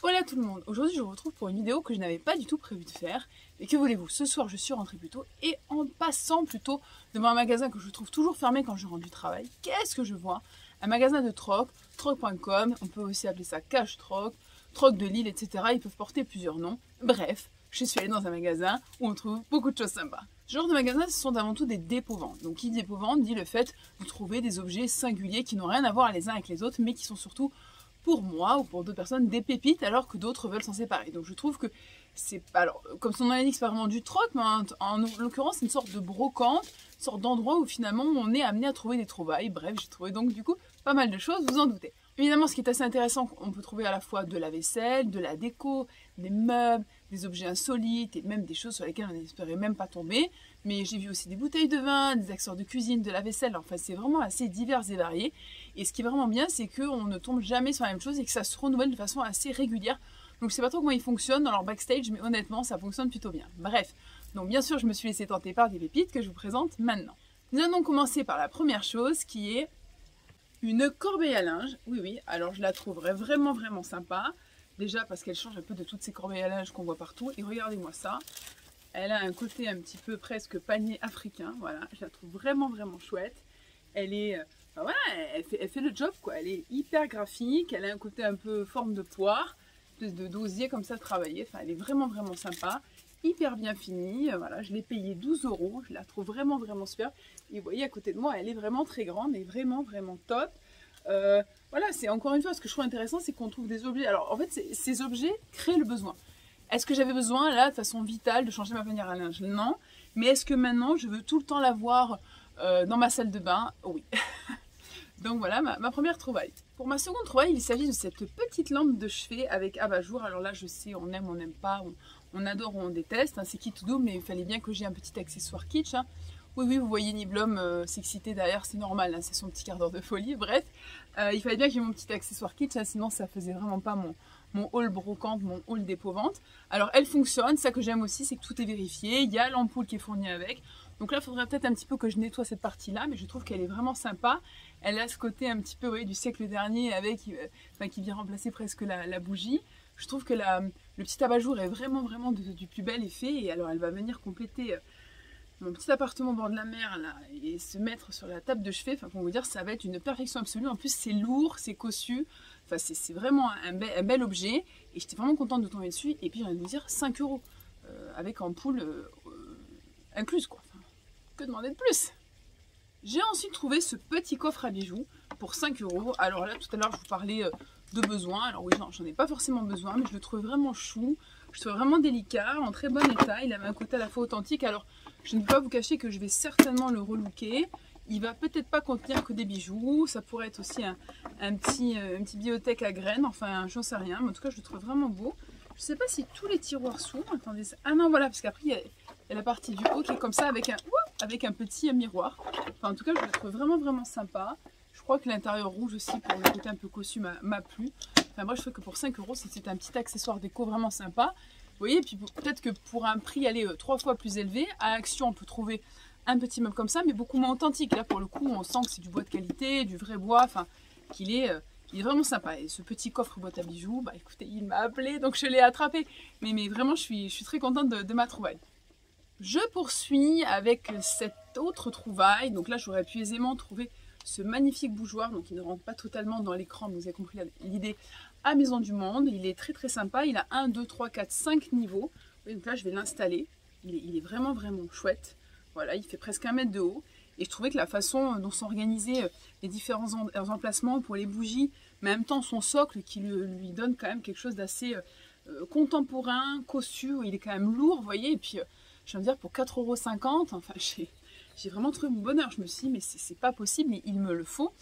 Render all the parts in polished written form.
Hola tout le monde, aujourd'hui je vous retrouve pour une vidéo que je n'avais pas du tout prévu de faire. Et que voulez-vous, ce soir je suis rentrée plus tôt et en passant plutôt devant un magasin que je trouve toujours fermé quand je rentre du travail, qu'est-ce que je vois? Un magasin de troc, troc.com, on peut aussi appeler ça cash troc, troc de Lille, etc. Ils peuvent porter plusieurs noms. Bref, je suis allée dans un magasin où on trouve beaucoup de choses sympas. Ce genre de magasin, ce sont avant tout des dépôts-ventes. Donc qui dit dépôt-vente dit le fait de trouver des objets singuliers qui n'ont rien à voir les uns avec les autres, mais qui sont surtout pour moi ou pour d'autres personnes des pépites alors que d'autres veulent s'en séparer. Donc je trouve que c'est pas, alors comme son nom l'indique, c'est pas vraiment du troc, mais en l'occurrence c'est une sorte de brocante, une sorte d'endroit où finalement on est amené à trouver des trouvailles. Bref, j'ai trouvé donc du coup pas mal de choses, vous en doutez. Évidemment, ce qui est assez intéressant, on peut trouver à la fois de la vaisselle, de la déco, des meubles, des objets insolites et même des choses sur lesquelles on n'espérait même pas tomber. Mais j'ai vu aussi des bouteilles de vin, des accessoires de cuisine, de la vaisselle. Enfin, c'est vraiment assez divers et varié. Et ce qui est vraiment bien, c'est qu'on ne tombe jamais sur la même chose et que ça se renouvelle de façon assez régulière. Donc je sais pas trop comment ils fonctionnent dans leur backstage, mais honnêtement, ça fonctionne plutôt bien. Bref, donc bien sûr, je me suis laissée tenter par des pépites que je vous présente maintenant. Nous allons commencer par la première chose qui est une corbeille à linge. Oui, alors je la trouverais vraiment sympa. Déjà parce qu'elle change un peu de toutes ces corbeilles à linge qu'on voit partout. Et regardez-moi ça. Elle a un côté un petit peu presque panier africain. Voilà, je la trouve vraiment chouette. Elle est... voilà, elle fait le job quoi. Elle est hyper graphique. Elle a un côté un peu forme de poire. De d'osier comme ça travaillé. Enfin, elle est vraiment sympa. Hyper bien finie. Voilà, je l'ai payée 12 €. Je la trouve vraiment super. Et vous voyez à côté de moi, elle est vraiment très grande et vraiment top. Voilà, c'est encore une fois ce que je trouve intéressant, c'est qu'on trouve des objets. Alors en fait, ces objets créent le besoin. Est-ce que j'avais besoin là de façon vitale de changer ma panière à linge? Non. Mais est-ce que maintenant je veux tout le temps la voir dans ma salle de bain? Oui. Donc voilà ma première trouvaille. Pour ma seconde trouvaille, il s'agit de cette petite lampe de chevet avec abat-jour. Alors là, je sais, on aime, on n'aime pas, on adore ou on déteste. Hein, c'est kit to do, mais il fallait bien que j'ai un petit accessoire kitsch. Hein. Oui, vous voyez Niblom s'exciter derrière, c'est normal, hein, c'est son petit quart d'heure de folie. Bref, il fallait bien que j'ai mon petit accessoire kitsch, hein, sinon ça faisait vraiment pas mon haul brocante, mon haul dépôt-vente. Alors elle fonctionne, ça que j'aime aussi, c'est que tout est vérifié, il y a l'ampoule qui est fournie avec. Donc là, il faudrait peut-être un petit peu que je nettoie cette partie-là, mais je trouve qu'elle est vraiment sympa. Elle a ce côté un petit peu, vous voyez, du siècle dernier avec, qui vient remplacer presque la bougie. Je trouve que le petit abat-jour est vraiment du plus bel effet, et alors elle va venir compléter mon petit appartement au bord de la mer là, et se mettre sur la table de chevet. Enfin, pour vous dire, ça va être une perfection absolue. En plus, c'est lourd, c'est cossu. Enfin, c'est vraiment un bel objet. Et j'étais vraiment contente de tomber dessus. Et puis, j'ai envie de vous dire, 5 € avec ampoule incluse, quoi. Enfin, que demander de plus? J'ai ensuite trouvé ce petit coffre à bijoux pour 5 €. Alors là, tout à l'heure, je vous parlais de besoin. Alors oui, j'en ai pas forcément besoin, mais je le trouve vraiment chou. Je le trouve vraiment délicat, en très bon état. Il avait un côté à la fois authentique. Alors, je ne peux pas vous cacher que je vais certainement le relooker. Il va peut-être pas contenir que des bijoux. Ça pourrait être aussi un petit bibliothèque à graines. Enfin, j'en sais rien. Mais en tout cas, je le trouve vraiment beau. Je sais pas si tous les tiroirs s'ouvrent. Attendez. Ah non, voilà, parce qu'après, il y a la partie du haut qui est comme ça avec un petit miroir. Enfin, en tout cas, je le trouve vraiment sympa. Je crois que l'intérieur rouge aussi, pour le côté un peu cossu, m'a plu. Enfin, moi, je trouve que pour 5 €, c'est un petit accessoire déco vraiment sympa. Vous voyez, puis peut-être que pour un prix aller 3 fois plus élevé, à Action, on peut trouver un petit meuble comme ça, mais beaucoup moins authentique. Là, pour le coup, on sent que c'est du bois de qualité, du vrai bois, enfin, il est vraiment sympa. Et ce petit coffre boîte à bijoux, bah écoutez, il m'a appelé, donc je l'ai attrapé. Mais vraiment, je suis très contente de ma trouvaille. Je poursuis avec cette autre trouvaille. Donc là, j'aurais pu aisément trouver ce magnifique bougeoir, donc il ne rentre pas totalement dans l'écran, mais vous avez compris l'idée, à Maison du Monde. Il est très sympa, il a 1, 2, 3, 4, 5 niveaux. Donc là, je vais l'installer. Il est vraiment chouette. Voilà, il fait presque 1 mètre de haut. Et je trouvais que la façon dont sont organisés les différents emplacements pour les bougies, mais en même temps son socle qui lui donne quand même quelque chose d'assez contemporain, cossu, il est quand même lourd, vous voyez. Et puis, je veux dire, pour 4,50 €, enfin, j'ai vraiment trouvé mon bonheur. Je me suis dit, mais c'est pas possible, il me le faut.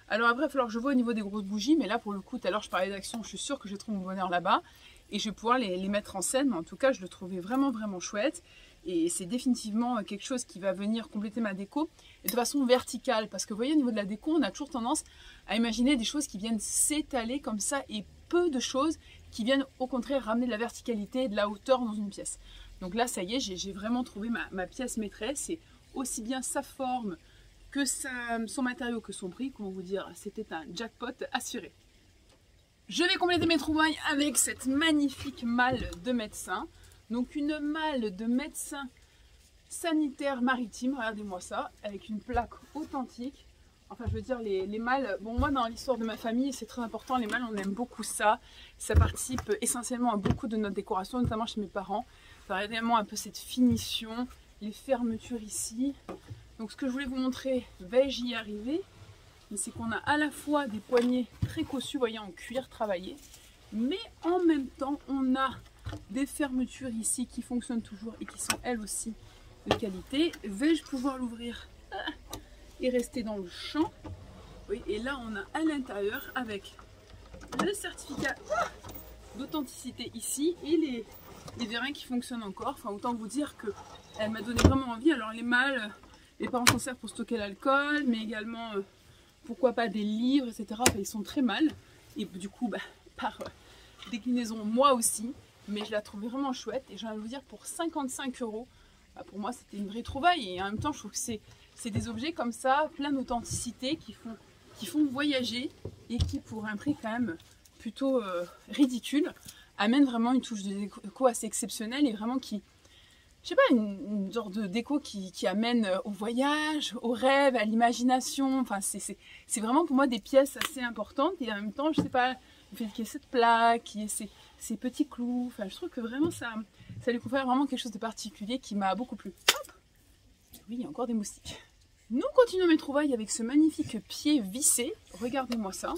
Alors après, il va falloir que je vois au niveau des grosses bougies, mais là, pour le coup, tout à l'heure, je parlais d'Action, je suis sûre que je trouve mon bonheur là-bas. Et je vais pouvoir les mettre en scène, mais en tout cas, je le trouvais vraiment chouette. Et c'est définitivement quelque chose qui va venir compléter ma déco, et de façon verticale. Parce que vous voyez, au niveau de la déco, on a toujours tendance à imaginer des choses qui viennent s'étaler comme ça, et peu de choses qui viennent au contraire ramener de la verticalité et de la hauteur dans une pièce. Donc là, ça y est, j'ai vraiment trouvé ma pièce maîtresse, et aussi bien sa forme que son matériau que son prix, comment vous dire, c'était un jackpot assuré. Je vais compléter mes trouvailles avec cette magnifique malle de médecin. Donc une malle de médecin sanitaire maritime, regardez-moi ça, avec une plaque authentique. Enfin je veux dire les malles, bon moi dans l'histoire de ma famille c'est très important, les malles on aime beaucoup ça. Ça participe essentiellement à beaucoup de notre décoration, notamment chez mes parents. Regardez-moi un peu cette finition, les fermetures ici. Donc ce que je voulais vous montrer, vais-je y arriver, c'est qu'on a à la fois des poignées très cossues, vous voyez en cuir travaillé, mais en même temps on a des fermetures ici qui fonctionnent toujours et qui sont elles aussi de qualité. Vais-je pouvoir l'ouvrir et rester dans le champ? Oui, et là on a à l'intérieur avec le certificat d'authenticité ici et les vérins qui fonctionnent encore. Enfin autant vous dire que elle m'a donné vraiment envie. Alors les malles, les parents s'en servent pour stocker l'alcool, mais également pourquoi pas des livres, etc. Enfin, ils sont très mal et du coup bah, par déclinaison moi aussi, mais je la trouve vraiment chouette et j'ai envie de vous dire pour 55 €, bah, pour moi c'était une vraie trouvaille et en même temps je trouve que c'est des objets comme ça, plein d'authenticité qui font voyager et qui pour un prix quand même plutôt ridicule, amènent vraiment une touche de déco assez exceptionnelle et vraiment qui, je sais pas, une genre de déco qui amène au voyage, au rêve, à l'imagination. Enfin c'est vraiment pour moi des pièces assez importantes et en même temps je sais pas, le fait qu'il y ait cette plaque, qu'il y ait ces petits clous, enfin je trouve que vraiment ça lui confère vraiment quelque chose de particulier qui m'a beaucoup plu. Hop, oui, il y a encore des moustiques. Nous continuons mes trouvailles avec ce magnifique pied vissé. Regardez-moi ça.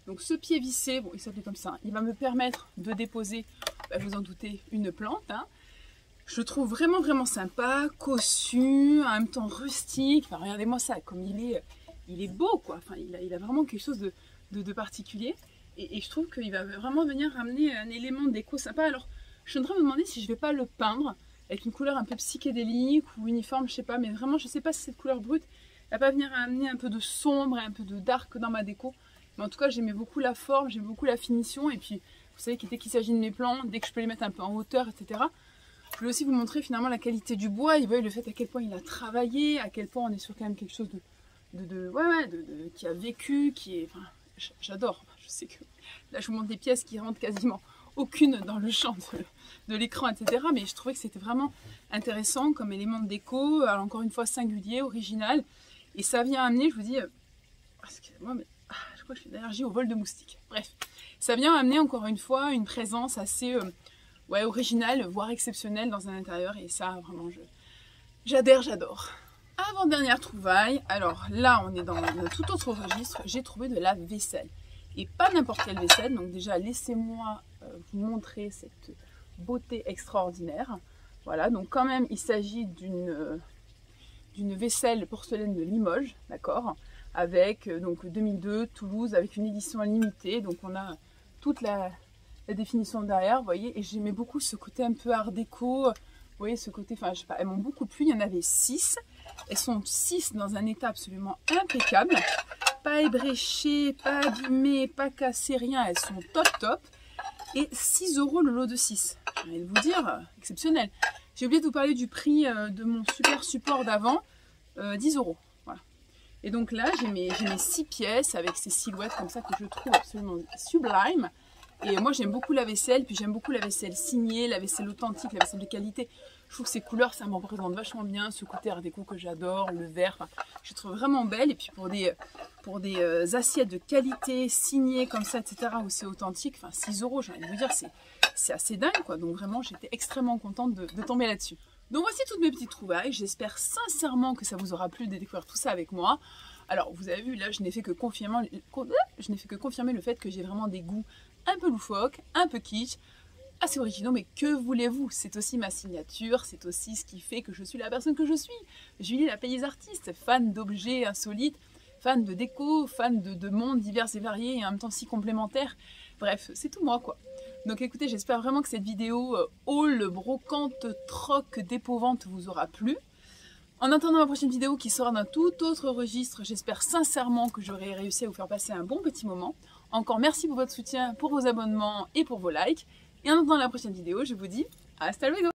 Donc ce pied vissé, bon il s'appelait comme ça, il va me permettre de déposer, bah, vous en doutez, une plante. Hein. Je le trouve vraiment sympa, cossu, en même temps rustique. Enfin regardez-moi ça, comme il est beau quoi. Enfin il a vraiment quelque chose de particulier. Et je trouve qu'il va vraiment venir ramener un élément de déco sympa. Alors je suis en train de me demander si je vais pas le peindre avec une couleur un peu psychédélique ou uniforme, je sais pas, mais vraiment je sais pas si cette couleur brute elle va pas venir amener un peu de sombre et un peu de dark dans ma déco. Mais en tout cas j'aimais beaucoup la forme, j'aimais beaucoup la finition et puis vous savez dès qu'il s'agit de mes plans, dès que je peux les mettre un peu en hauteur, etc. Je voulais aussi vous montrer finalement la qualité du bois, et vous voyez le fait à quel point il a travaillé, à quel point on est sur quand même quelque chose qui a vécu, qui est, enfin, j'adore. Je sais que là je vous montre des pièces qui rentrent quasiment aucune dans le champ de l'écran, etc. Mais je trouvais que c'était vraiment intéressant comme élément de déco, alors encore une fois singulier, original. Et ça vient amener, je vous dis, excusez-moi, mais je crois que je fais d'allergie au vol de moustiques. Bref, ça vient amener encore une fois une présence assez originale, voire exceptionnelle dans un intérieur. Et ça, vraiment, j'adore. Avant-dernière trouvaille, alors là on est dans un tout autre registre, j'ai trouvé de la vaisselle. Et pas n'importe quelle vaisselle, donc déjà laissez-moi vous montrer cette beauté extraordinaire. Voilà, donc quand même il s'agit d'une vaisselle porcelaine de Limoges, d'accord, avec donc 2002, Toulouse, avec une édition limitée, donc on a toute la définition derrière, vous voyez, et j'aimais beaucoup ce côté un peu art déco, vous voyez ce côté, enfin je sais pas, elles m'ont beaucoup plu, il y en avait 6, elles sont 6 dans un état absolument impeccable, pas ébréchées, pas abîmées, pas cassées, rien, elles sont top, et 6 € le lot de 6, j'ai envie de vous dire, exceptionnel. J'ai oublié de vous parler du prix de mon super support d'avant, 10 €, voilà. Et donc là j'ai mes 6 pièces avec ces silhouettes comme ça que je trouve absolument sublime. Et moi j'aime beaucoup la vaisselle, puis j'aime beaucoup la vaisselle signée, la vaisselle authentique, la vaisselle de qualité. Je trouve que ces couleurs ça me représente vachement bien, ce côté art déco que j'adore, le vert, enfin, je trouve vraiment belle. Et puis pour des assiettes de qualité, signées comme ça, etc., où c'est authentique, enfin 6 €, j'ai envie de vous dire, c'est assez dingue quoi. Donc vraiment j'étais extrêmement contente de tomber là-dessus. Donc voici toutes mes petites trouvailles, j'espère sincèrement que ça vous aura plu de découvrir tout ça avec moi. Alors vous avez vu là je n'ai fait que confirmer le fait que j'ai vraiment des goûts un peu loufoques, un peu kitsch, assez originaux, mais que voulez-vous? C'est aussi ma signature, c'est aussi ce qui fait que je suis la personne que je suis. Julie la Payse artiste, fan d'objets insolites, fan de déco, fan de mondes divers et variés et en même temps si complémentaires. Bref, c'est tout moi quoi. Donc écoutez, j'espère vraiment que cette vidéo haul, brocante, troc, dépo-vente vous aura plu. En attendant ma prochaine vidéo qui sera d'un tout autre registre, j'espère sincèrement que j'aurai réussi à vous faire passer un bon petit moment. Encore merci pour votre soutien, pour vos abonnements et pour vos likes. Et en attendant la prochaine vidéo, je vous dis hasta luego!